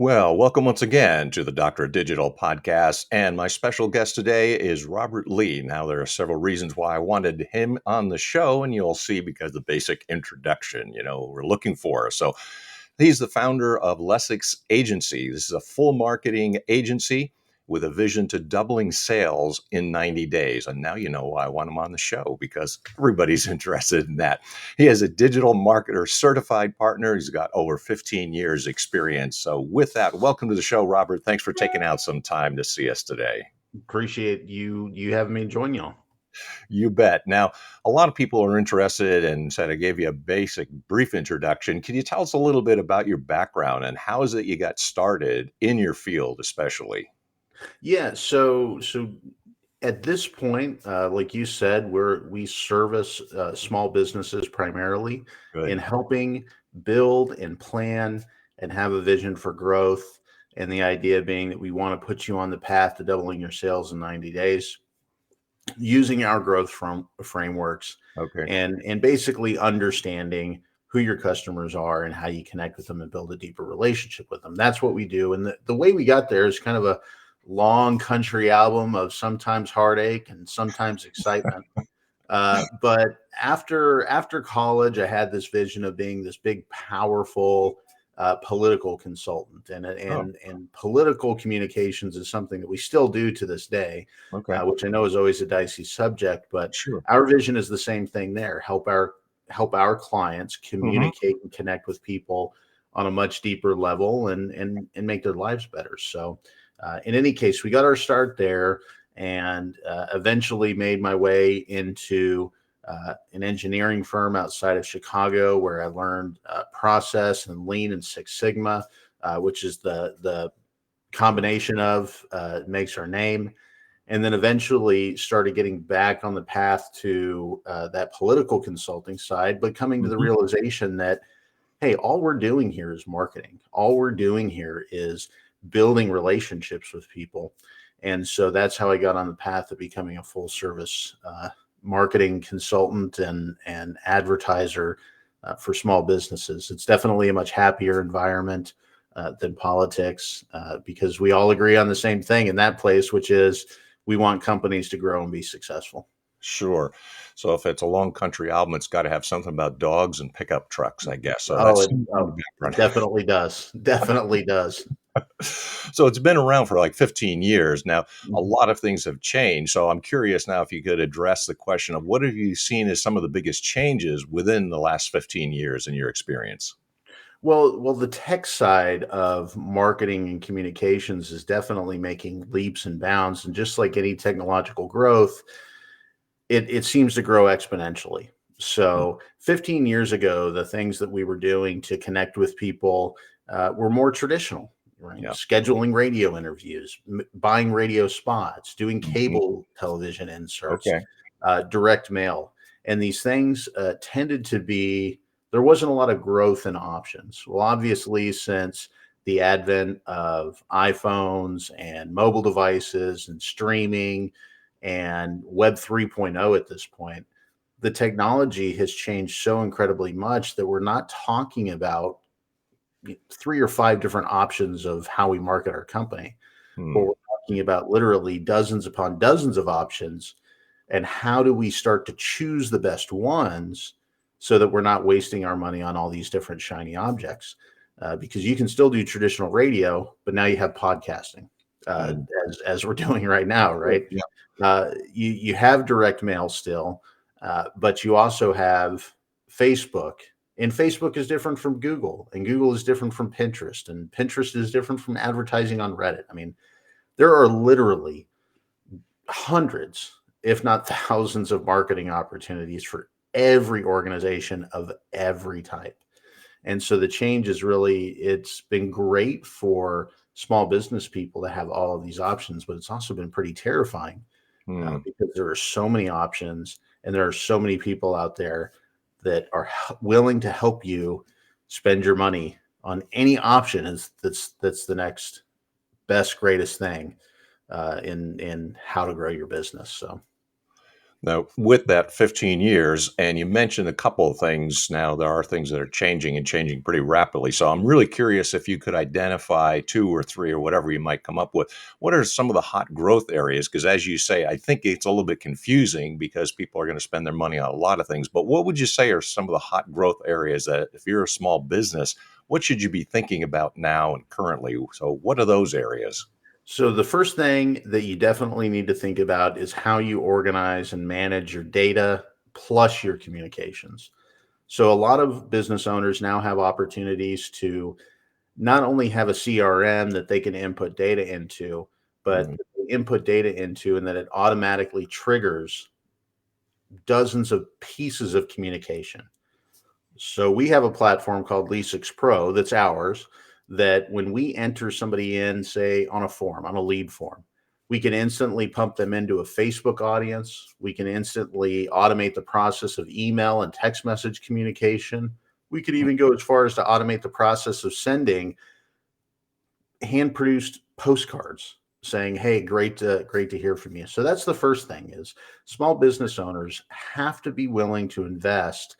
Well, welcome once again to the Doctor of Digital podcast. And my special guest today is Robert Lee. Now, there are several reasons why I wanted him on the show, and you'll see because the basic introduction, we're looking for. So, he's the founder of Lesix Agency. This is a full marketing agency with a vision to doubling sales in 90 days. And now you know why I want him on the show, because everybody's interested in that. He is a DigitalMarketer Certified Partner. He's got over 15 years experience. So with that, welcome to the show, Robert. Thanks for taking out some time to see us today. Appreciate you having me join y'all. You bet. Now, a lot of people are interested and said I gave you a basic, brief introduction. Can you tell us a little bit about your background and how is it you got started in your field, especially? Yeah, so at this point, like you said, we service small businesses primarily in Good. helping build and plan and have a vision for growth. And the idea being that we want to put you on the path to doubling your sales in 90 days using our growth from frameworks Okay. and basically understanding who your customers are and how you connect with them and build a deeper relationship with them. That's what we do. And the way we got there is kind of a long country album of sometimes heartache and sometimes excitement. But after college, I had this vision of being this big, powerful political consultant, and Oh, political communications is something that we still do to this day, okay. which I know is always a dicey subject. But Sure. our vision is the same thing there: help our clients Hmm. communicate and connect with people on a much deeper level and make their lives better. So, in any case, we got our start there and eventually made my way into an engineering firm outside of Chicago, where I learned process and Lean and Six Sigma, which is the combination of makes our name. And then eventually started getting back on the path to that political consulting side, but coming to the Hmm. realization that, hey, all we're doing here is marketing. All we're doing here is building relationships with people. And so that's how I got on the path of becoming a full service marketing consultant and advertiser for small businesses. It's definitely a much happier environment than politics because we all agree on the same thing in that place, which is we want companies to grow and be successful. Sure. So if it's a long country album, it's got to have something about dogs and pickup trucks, I guess. So Oh, that's it, in oh, the it background. definitely does. Definitely does. So it's been around for like 15 years. Now, a Mhm. lot of things have changed. So I'm curious now if you could address the question of what have you seen as some of the biggest changes within the last 15 years in your experience? Well, the tech side of marketing and communications is definitely making leaps and bounds. And just like any technological growth, it seems to grow exponentially. Mm. So 15 years ago, the things that we were doing to connect with people were more traditional, right? Yeah. Scheduling radio interviews, buying radio spots, doing Mhm. cable television inserts, Okay. direct mail. And these things tended to be, there wasn't a lot of growth in options. Well, obviously, since the advent of iPhones and mobile devices and streaming and Web 3.0 at this point, the technology has changed so incredibly much that we're not talking about three or five different options of how we market our company, but Hmm. we're talking about literally dozens upon dozens of options. And how do we start to choose the best ones so that we're not wasting our money on all these different shiny objects? Because you can still do traditional radio, but now you have podcasting, uh, Hmm. as we're doing right now, Sure. right? Yeah. You have direct mail still, but you also have Facebook, and Facebook is different from Google, and Google is different from Pinterest, and Pinterest is different from advertising on Reddit. I mean, there are literally hundreds, if not thousands, of marketing opportunities for every organization of every type. And so the change is really, it's been great for small business people to have all of these options, but it's also been pretty terrifying Hmm. because there are so many options and there are so many people out there that are willing to help you spend your money on any option that's the next best greatest thing in how to grow your business. So Now, with that 15 years, and you mentioned a couple of things now, there are things that are changing and changing pretty rapidly. So I'm really curious if you could identify two or three or whatever you might come up with. What are some of the hot growth areas? Because as you say, I think it's a little bit confusing because people are going to spend their money on a lot of things. But what would you say are some of the hot growth areas that if you're a small business, what should you be thinking about now and currently? So, what are those areas? So the first thing that you definitely need to think about is how you organize and manage your data plus your communications. So a lot of business owners now have opportunities to not only have a CRM that they can input data into, but Mhm. they input data into and that it automatically triggers dozens of pieces of communication. So we have a platform called Lesix Pro that's ours that when we enter somebody in, say on a form, on a lead form, we can instantly pump them into a Facebook audience. We can instantly automate the process of email and text message communication. We could even go as far as to automate the process of sending hand produced postcards saying, "Hey, great to hear from you." So that's the first thing is small business owners have to be willing to invest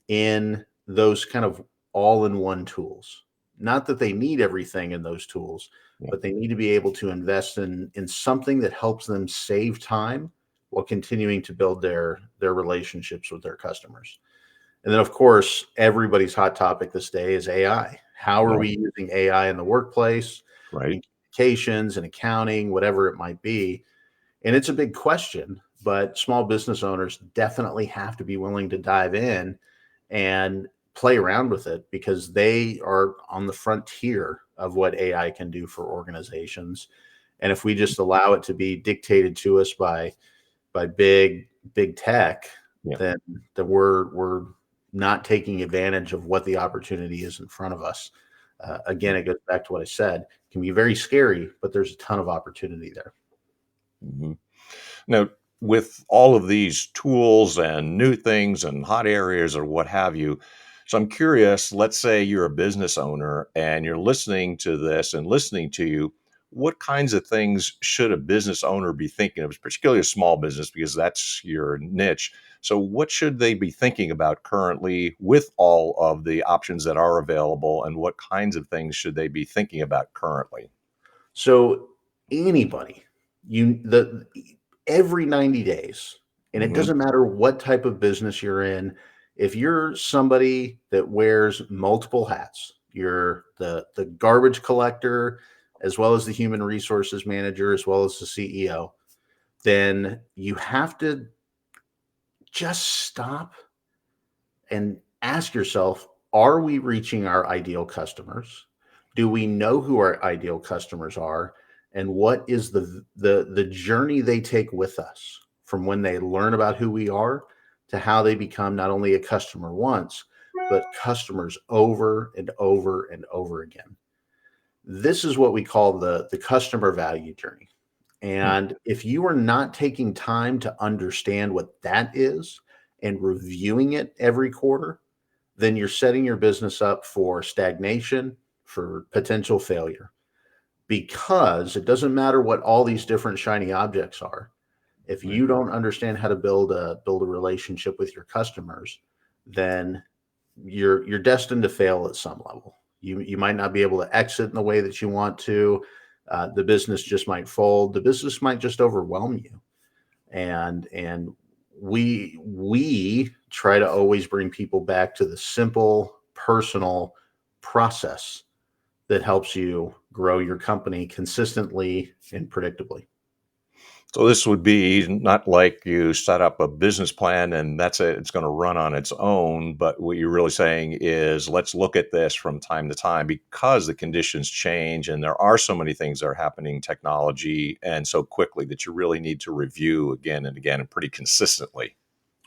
in those kind of all-in-one tools. Not that they need everything in those tools, Yeah. but they need to be able to invest in something that helps them save time while continuing to build their relationships with their customers. And then, of course, everybody's hot topic this day is AI. How are Right. we using AI in the workplace, Right. in communications, and accounting, whatever it might be? And it's a big question, but small business owners definitely have to be willing to dive in and play around with it because they are on the frontier of what AI can do for organizations. And if we just allow it to be dictated to us by big tech, Yeah. then we're not taking advantage of what the opportunity is in front of us. Again, it goes back to what I said. It can be very scary, but there's a ton of opportunity there. Mhm. Now, with all of these tools and new things and hot areas or what have you, so I'm curious, let's say you're a business owner and you're listening to this and listening to you, what kinds of things should a business owner be thinking of, particularly a small business, because that's your niche? So, what should they be thinking about currently with all of the options that are available, and what kinds of things should they be thinking about currently? So anybody, you the every 90 days, and it Hmm. doesn't matter what type of business you're in, if you're somebody that wears multiple hats, you're the garbage collector as well as the human resources manager as well as the CEO, then you have to just stop and ask yourself, are we reaching our ideal customers? Do we know who our ideal customers are? And what is the journey they take with us from when they learn about who we are to how they become not only a customer once, but customers over and over and over again. This is what we call the customer value journey. And if you are not taking time to understand what that is and reviewing it every quarter, then you're setting your business up for stagnation, for potential failure. Because it doesn't matter what all these different shiny objects are. If Right. you don't understand how to build a relationship with your customers, then you're destined to fail at some level. You might not be able to exit in the way that you want to. The business just might fold. The business might just overwhelm you. And we try to always bring people back to the simple personal process that helps you grow your company consistently and predictably. So this would be not like you set up a business plan and that's it, it's going to run on its own. But what you're really saying is let's look at this from time to time because the conditions change and there are so many things that are happening in technology and so quickly that you really need to review again and again and pretty consistently.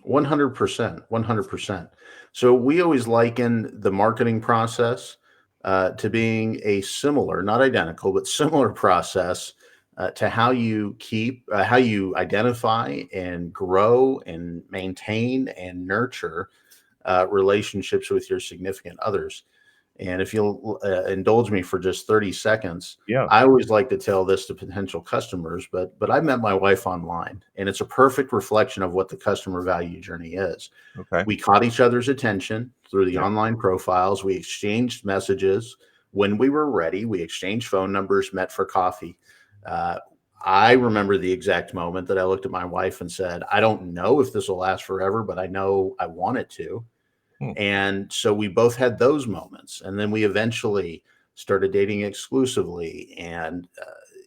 100%, 100%. So we always liken the marketing process to being a similar, not identical, but similar process to how you identify and grow and maintain and nurture relationships with your significant others. And if you'll indulge me for just 30 seconds, Yeah. I always like to tell this to potential customers, but I met my wife online, and it's a perfect reflection of what the customer value journey is. Okay. We caught each other's attention through the Yeah. online profiles. We exchanged messages. When we were ready, we exchanged phone numbers, met for coffee. Uh, I remember the exact moment that I looked at my wife and said, I don't know if this will last forever, but I know I want it to. Hmm. And so we both had those moments. And then we eventually started dating exclusively and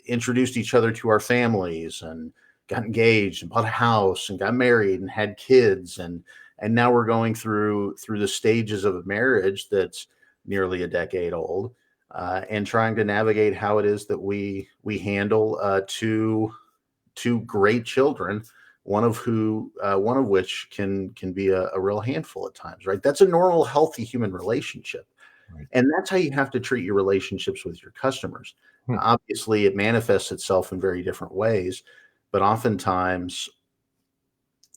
introduced each other to our families and got engaged and bought a house and got married and had kids. And now we're going through the stages of a marriage that's nearly a decade old, and trying to navigate how it is that we handle two great children, one of which can be a real handful at times, right? That's a normal, healthy human relationship. Right. And that's how you have to treat your relationships with your customers. Hmm. Obviously, it manifests itself in very different ways, but oftentimes,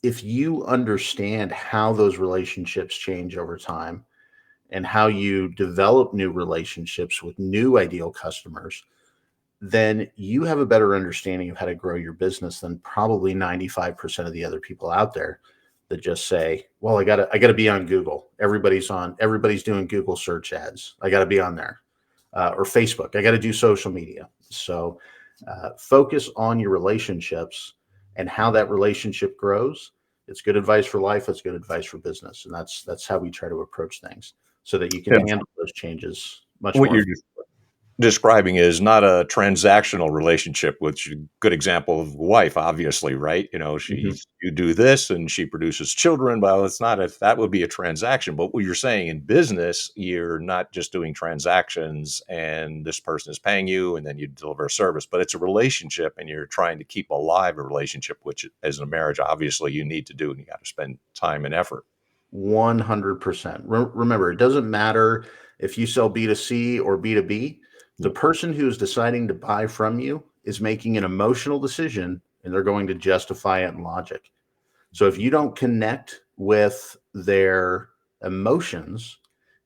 if you understand how those relationships change over time and how you develop new relationships with new ideal customers, then you have a better understanding of how to grow your business than probably 95% of the other people out there that just say, well, I gotta be on Google. Everybody's doing Google search ads. I gotta be on there, or Facebook. I gotta do social media. So focus on your relationships and how that relationship grows. It's good advice for life. It's good advice for business. And that's how we try to approach things so that you can Yeah. handle those changes much What more. you're describing is not a transactional relationship, which a good example of wife, obviously, right? Mhm. You do this and she produces children. Well, it's not if that would be a transaction. But what you're saying in business, you're not just doing transactions and this person is paying you and then you deliver a service, but it's a relationship and you're trying to keep alive a relationship, which as in a marriage, obviously you need to do and you got to spend time and effort. 100%. Remember, it doesn't matter if you sell B2C or B2B. The Yeah. person who is deciding to buy from you is making an emotional decision and they're going to justify it in logic. So if you don't connect with their emotions,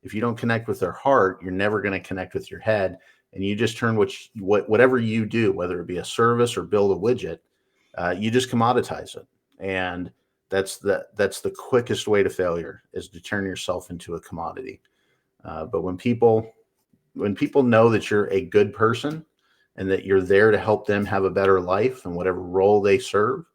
if you don't connect with their heart, you're never going to connect with your head. And you just turn whatever you do, whether it be a service or build a widget, you just commoditize it. And that's the quickest way to failure is to turn yourself into a commodity. But when people know that you're a good person and that you're there to help them have a better life and whatever role they serve,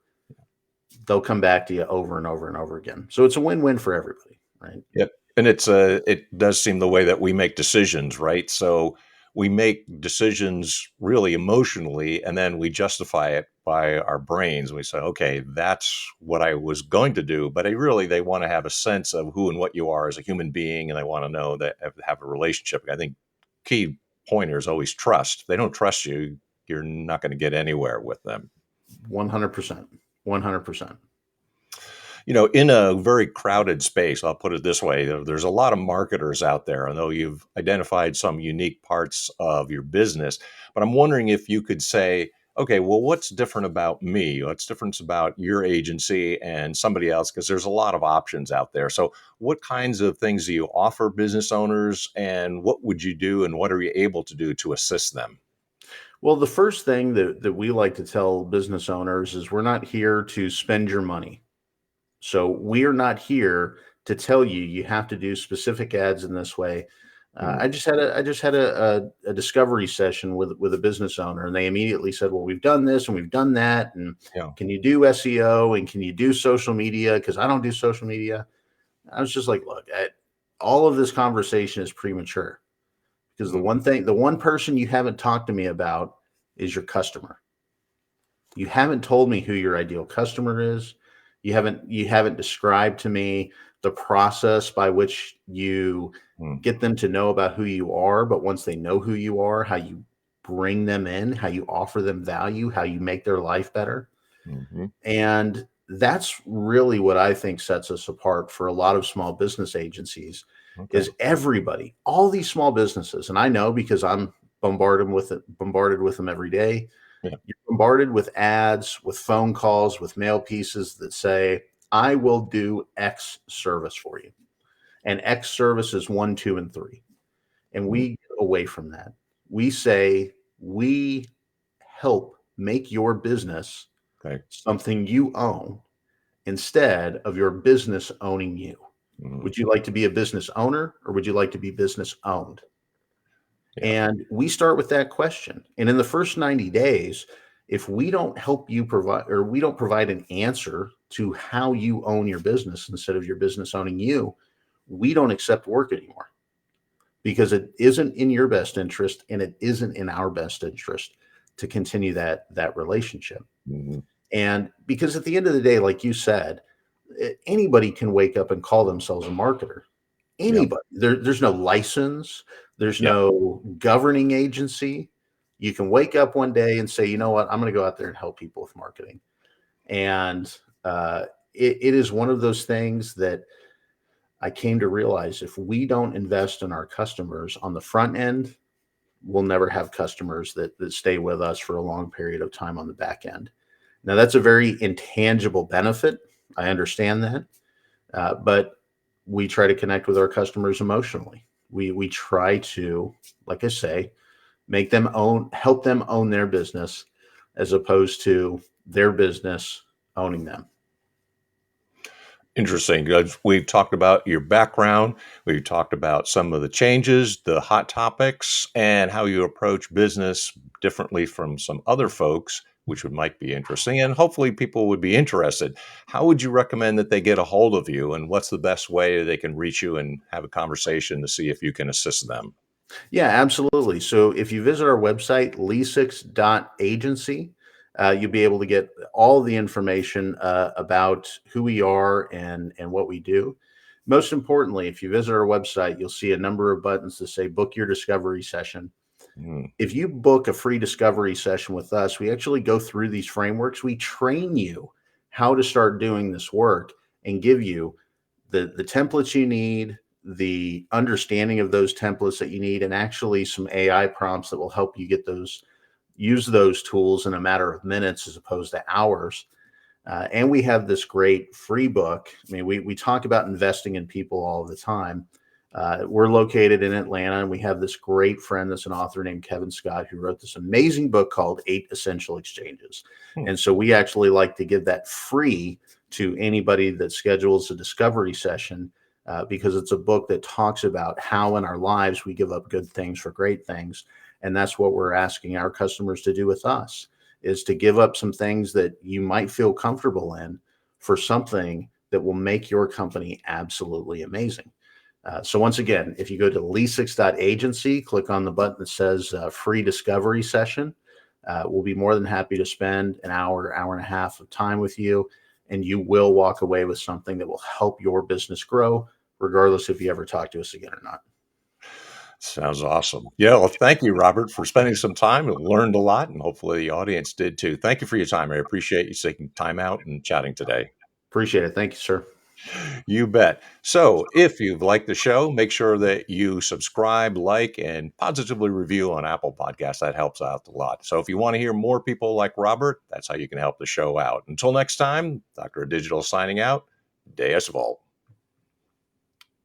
they'll come back to you over and over and over again. So it's a win-win for everybody, right? Yep. And it does seem the way that we make decisions, right? So we make decisions really emotionally and then we justify it by our brains. We say, okay, that's what I was going to do. But they want to have a sense of who and what you are as a human being. And they want to know that have a relationship. I think key pointer is always trust. If they don't trust you, you're not going to get anywhere with them. 100%. 100%. In a very crowded space, I'll put it this way, there's a lot of marketers out there. I know you've identified some unique parts of your business, but I'm wondering if you could say, okay, well, what's different about me? What's different about your agency and somebody else? Because there's a lot of options out there. So, what kinds of things do you offer business owners, and what would you do, and what are you able to do to assist them? Well, the first thing that we like to tell business owners is we're not here to spend your money. So we are not here to tell you you have to do specific ads in this way. Hmm. I just had a discovery session with a business owner, and they immediately said, "Well, we've done this and we've done that, and Yeah. can you do SEO and can you do social media? Because I don't do social media." I was just like, "Look, all of this conversation is premature because Hmm. the one person you haven't talked to me about is your customer. You haven't told me who your ideal customer is. You haven't described to me the process by which you Hmm. get them to know about who you are, but once they know who you are, how you bring them in, how you offer them value, how you make their life better. Hmm. And that's really what I think sets us apart for a lot of small business agencies Okay. is everybody, all these small businesses, and I know because I'm bombarded with them every day. Yeah. You're bombarded with ads, with phone calls, with mail pieces that say, I will do X service for you. And X service is one, two, and three. and Mhm. we get away from that. We say we help make your business Okay. something you own instead of your business owning you. Mhm. Would you like to be a business owner or would you like to be business owned? Yeah. And we start with that question. And in the first 90 days, if we don't help you provide or we don't provide an answer to how you own your business instead of your business owning you, we don't accept work anymore because it isn't in your best interest and it isn't in our best interest to continue that relationship. Mhm. And because at the end of the day, like you said, anybody can wake up and call themselves a marketer. Yep. Anybody. There's no license, there's Yep. no governing agency. You can wake up one day and say, you know what, I'm going to go out there and help people with marketing. And it is one of those things that I came to realize if we don't invest in our customers on the front end, we'll never have customers that stay with us for a long period of time on the back end. Now, that's a very intangible benefit. I understand that. But we try to connect with our customers emotionally. We try to, like I say, help them own their business as opposed to their business owning them. Interesting. We've talked about your background. We've talked about some of the changes, the hot topics, and how you approach business differently from some other folks, might be interesting. And hopefully, people would be interested. How would you recommend that they get a hold of you? And what's the best way they can reach you and have a conversation to see if you can assist them? Yeah, absolutely. So if you visit our website, lesix.agency, you'll be able to get all the information about who we are and what we do. Most importantly, if you visit our website, you'll see a number of buttons that say book your discovery session. Mm, If you book a free discovery session with us, we actually go through these frameworks. We train you how to start doing this work and give you the templates you need, the understanding of those templates that you need, and actually some AI prompts that will help you get those use those tools in a matter of minutes as opposed to hours. And we have this great free book. I mean, we talk about investing in people all the time. We're located in Atlanta, and we have this great friend that's an author named Kevin Scott who wrote this amazing book called Eight Essential Exchanges. hmm. And so we actually like to give that free to anybody that schedules a discovery session because it's a book that talks about how in our lives we give up good things for great things. And that's what we're asking our customers to do with us is to give up some things that you might feel comfortable in for something that will make your company absolutely amazing. So once again, if you go to lesix.agency, click on the button that says free discovery session. We'll be more than happy to spend an hour, hour and a half of time with you, and you will walk away with something that will help your business grow, regardless if you ever talk to us again or not. Sounds awesome. Yeah. Well, thank you, Robert, for spending some time. I learned a lot, and hopefully the audience did too. Thank you for your time. I appreciate you taking time out and chatting today. Appreciate it. Thank you, sir. You bet. So, if you've liked the show, make sure that you subscribe, like, and positively review on Apple Podcasts. That helps out a lot. So, if you want to hear more people like Robert, that's how you can help the show out. Until next time, Dr. Digital signing out. Deus Volt.